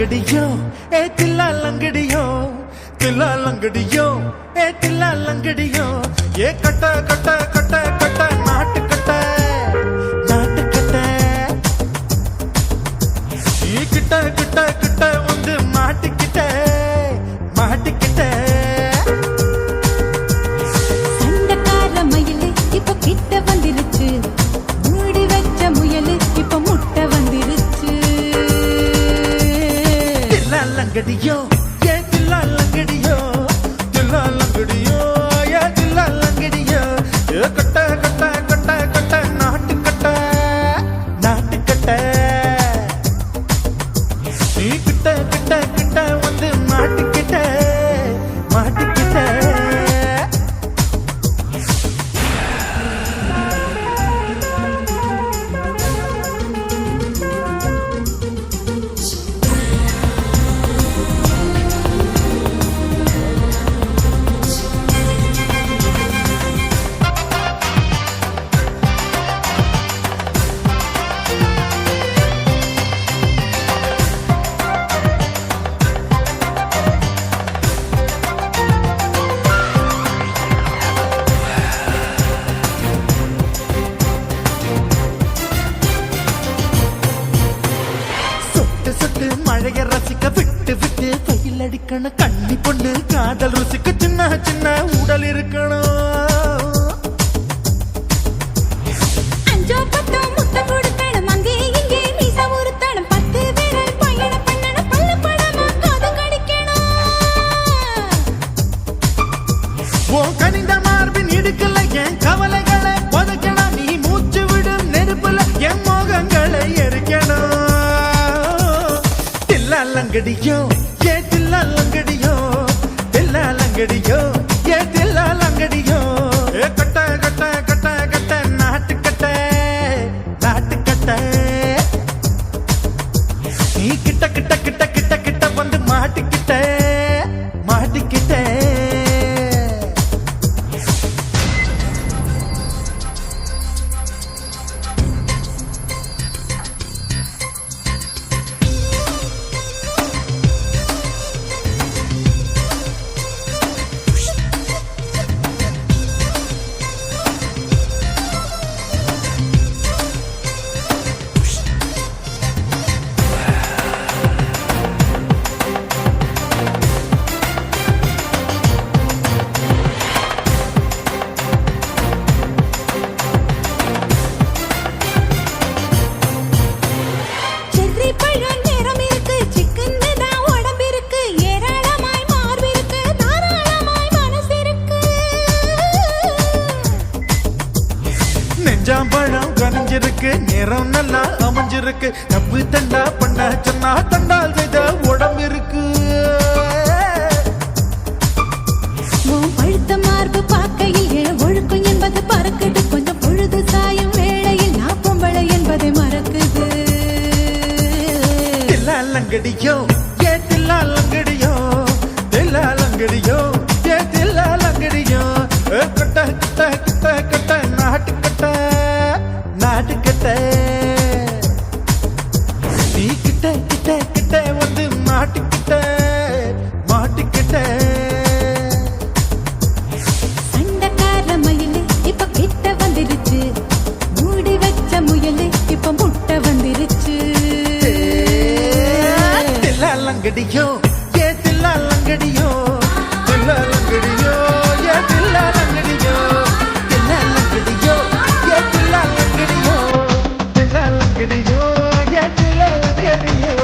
லங்கடியோ ஏ தில்லா லங்கடியோ தில்லா லங்கடியோ ஏ தில்லா லங்கடியோ ஏ கட்ட கட்ட கட்ட கட்ட நாட்டு கட்ட நாட்டு கட்ட நீ கிட்ட கிட்ட கிட்ட வந்து மாட்டிக்கிட்ட மாட்டிக்கிட்ட சண்டக்கார மயிலு இப்ப கிட்ட வந்துருச்சு மூடி வச்ச முயலு இப்ப முட்டை வந்துருச்சு தில்லா லங்கடியோ ஏ தில்லா லங்கடியோ தில்லா லங்கடியோ ஏ தில்லா லங்கடியோ ஏ கட்ட கட்ட கட்ட கட்ட நாட்டு கட்ட நாட்டு கட்ட நீ கிட்ட கிட்ட கிட்ட வந்து மாட்டிக்கிட்ட மாட்டிக்கிட்ட சொட்டு மழைய ரசிக்க விட்டு விட்டு வெயில் அடிக்கணும் கண்ணி பொண்ணு காதல் ருசிக்க சின்ன சின்ன உடல் இருக்கணும் அஞ்சோ பத்தோ முட்டை கொடுக்கணும் அங்கே இங்கே மீச உறுத்தணும் 10 விரல் பயணம் பண்ணணும் பல்ல படமா காது கடிக்கணும் உன் கனிந்த மார்பின் இடுக்கல என் கவலைகளை புதைக்கணும் நீ மூச்சு விடும் நெருப்புல என் மோகங்களை எரிக்கணும் தில்லா லங்கடியோ ஏ தில்லா லங்கடியோ தில்லா லங்கடியோ ஏ தில்லா லங்கடியோ ஏ கட்ட கட்ட கட்ட கட்ட நாட்டு கட்ட நாட்டு கட்ட நீ கிட்ட கிட்ட கிட்ட கிட்ட கிட்ட வந்து மாட்டிக்கிட்ட மாட்டிக்கிட்ட செர்ரி பழம் நேரம் இருக்கு சிக்கன்னு தான் உடம்பு இருக்கு ஏராளமாய் மார்பு இருக்கு தாராளமாய் மனசு இருக்கு நெஞ்சாம்பழம் கனிஞ்சிருக்கு நேரம் நல்லா அமைஞ்சிருக்கு தப்பு தண்டா பண்ண சொன்னா தண்டால் செய்த உடம்பு இருக்கு உன் பழுத்த மார்பு பார்க்கையில் எழ ஒழுக்கம் என்பது பறக்குது கொஞ்சம் பொழுது சாயும் வேளையில் நான் பொம்பளை என்பதை மறக்குது தில்லா லங்கடியோ ஏ தில்லா லங்கடியோ தில்லா லங்கடியோ ஏ தில்லா லங்கடியோ ஏ கட்ட கட்ட கட்ட கட்ட நாட்டு கட்ட நாட்டு கட்ட நீ கிட்ட கிட்ட கிட்ட வந்து மாட்டிக்கிட்ட மாட்டிக்கிட்ட சண்டக்கார மயிலு இப்ப கிட்ட வந்துருச்சு மூடி வச்ச முயலு இப்ப முட்டை வந்துருச்சு தில்லா லங்கடியோ ஏ தில்லா லங்கடியோ தில்லா லங்கடியோ ஏ தில்லா லங்கடியோ தில்லா லங்கடியோ ஏ தில்லா லங்கடியோ தில்லா லங்கடியோ ஏ தில்லா லங்கடியோ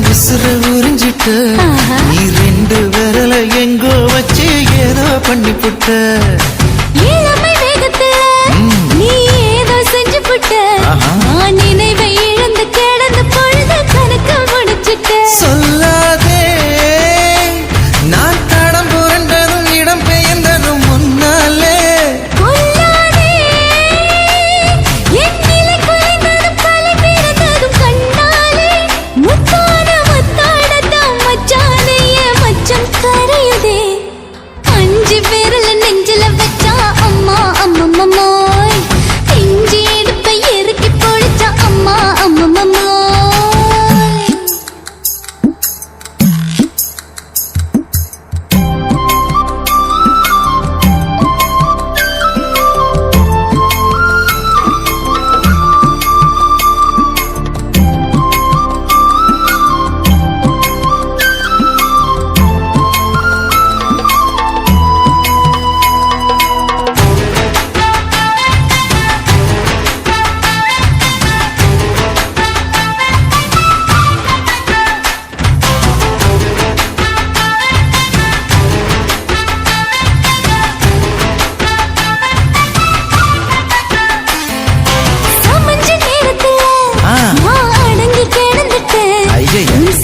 உசுர உறிஞ்சிட்ட நீ ரெண்டு விரல எங்கோ வச்சு ஏதோ பண்ணி புட்ட இளமை வேகத்துல நீ ஏதோ செஞ்சு புட்ட நான் நினைவை இழந்து கிடந்த பொழுது கணக்கு முடிச்சிட்ட சொல்லாதே நான் தடம் புரண்டதும் இடம் பெயர்ந்ததும் முன்னாலே கொல்லாதே என் நிலை குலைந்ததும் தலை பிறந்ததும் கண்ணாலே முத்தான முத்தாடத்தான் மச்சானைய மச்சம் கரையுதே அஞ்சு விரல நெஞ்சில வச்சா அம்மா அம்மம்மோய் இஞ்சி எடுப்பை இறுக்கி பொழிச்சா அம்மா அம்மம்மோய்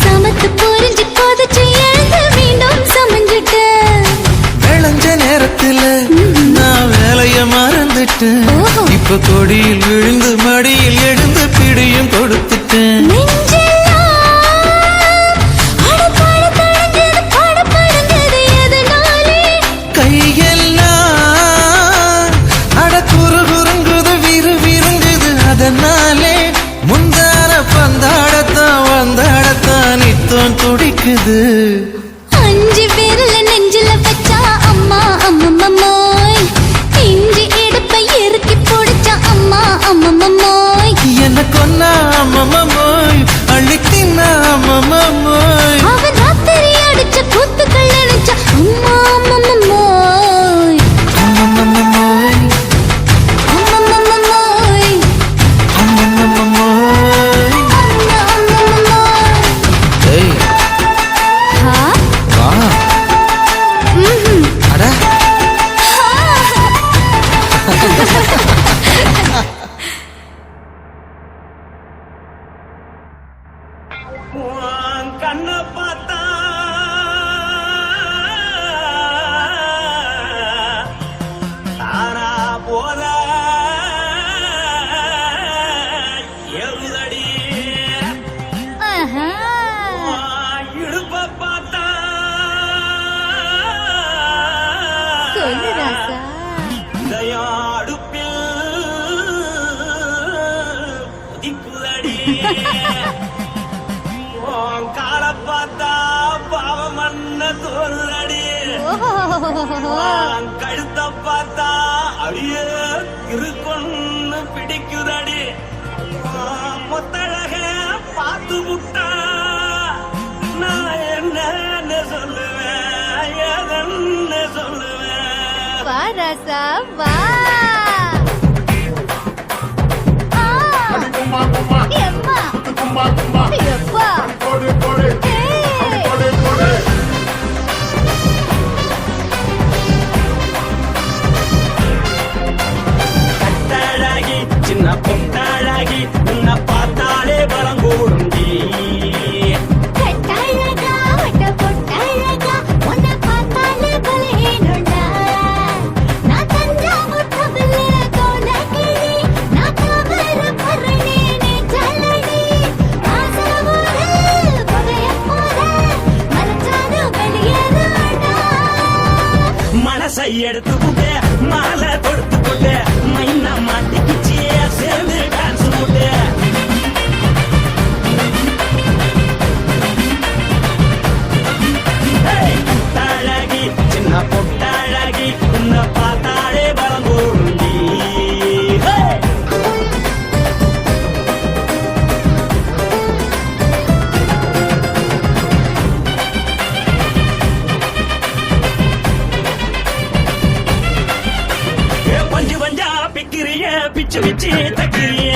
சமத்து புரிஞ்சு கொதிச்சு எழுந்து மீண்டும் சமைஞ்சிட்ட விளைஞ்ச நேரத்துல நான் வேலைய மறந்துட்டேன் இப்ப கொடியில் விழுந்து மடியில் எழுந்து பிடியும் கொடுத்துட்டேன் கையெல்லாம் அட குறுகுறுங்குது விறுவிறுங்குது அதனாலே முந்தான பந்தாடத்தான் வந்தாடத்தான் நித்தம் துடிக்குது அஞ்சு விரல நெஞ்சில வச்சா அம்மா அம்மம்மோய் இஞ்சி எடுப்பை இறுக்கி பொடிச்சா அம்மா அம்மம்மோய் என்ன கொன்னா அம்மம்மோய் அள்ளி தின்னா அம்மம்மோய் அவன் ராத்திரி அடிச்ச கூத்துக்கள் நினைச்ச அம்மா அம்மம்மோய் அம்மம்மோய் அம்மம்மோய் அம்மம்மோய் அம்மம்மோய் ஏய் ஹா வா அட கண்ண பார்த்தா தானா போல எருதடி ஆஹா இடுப்ப பார்த்தா உன் கால பார்த்தா பாவம் மண்ண தோணுதடி உன் கழுத்த பார்த்தா அடியே இருக்குன்னு பிடிக்குதடி உன் முத்தழக பார்த்து விட்டா நான் என்னன்னு சொல்லுவேன் எதன்னு சொல்லுவேன் வா ராசா வா அடி கும்மா கும்மா எம்மா கும்மா கும்மா எப்பா போடு போடு அடி போடு போடு கட்டழகி சின்ன பொட்டழகி உன்னை பார்த்தாலே பலம் கூடுண்டி கட்டழகா வட்ட பொட்டழகா உன்னை பார்த்தாலே பலேனுண்டா நான் தஞ்சாவூர் தவிலே கோலகிரி நான் கவர பரணி நீ ஜல்லடி ஆசைவோடு புகைய போல மறைச்சாலும் வெளியேறாடா மனசை எடுத்துக்கிட்டு மாலை தொடுத்துக்கிட்டு மைனா மாட்டிக்கிச்சு சேர்ந்து டான்ஸ் போட்டு பொட்டழகி சின்ன பொட்டழகி உன்னை பார்த்தாலே பலம் கூடுண்டி பஞ்சு பஞ்சா பிக்கிறிய பிச்சு பிச்சு தக்கிறிய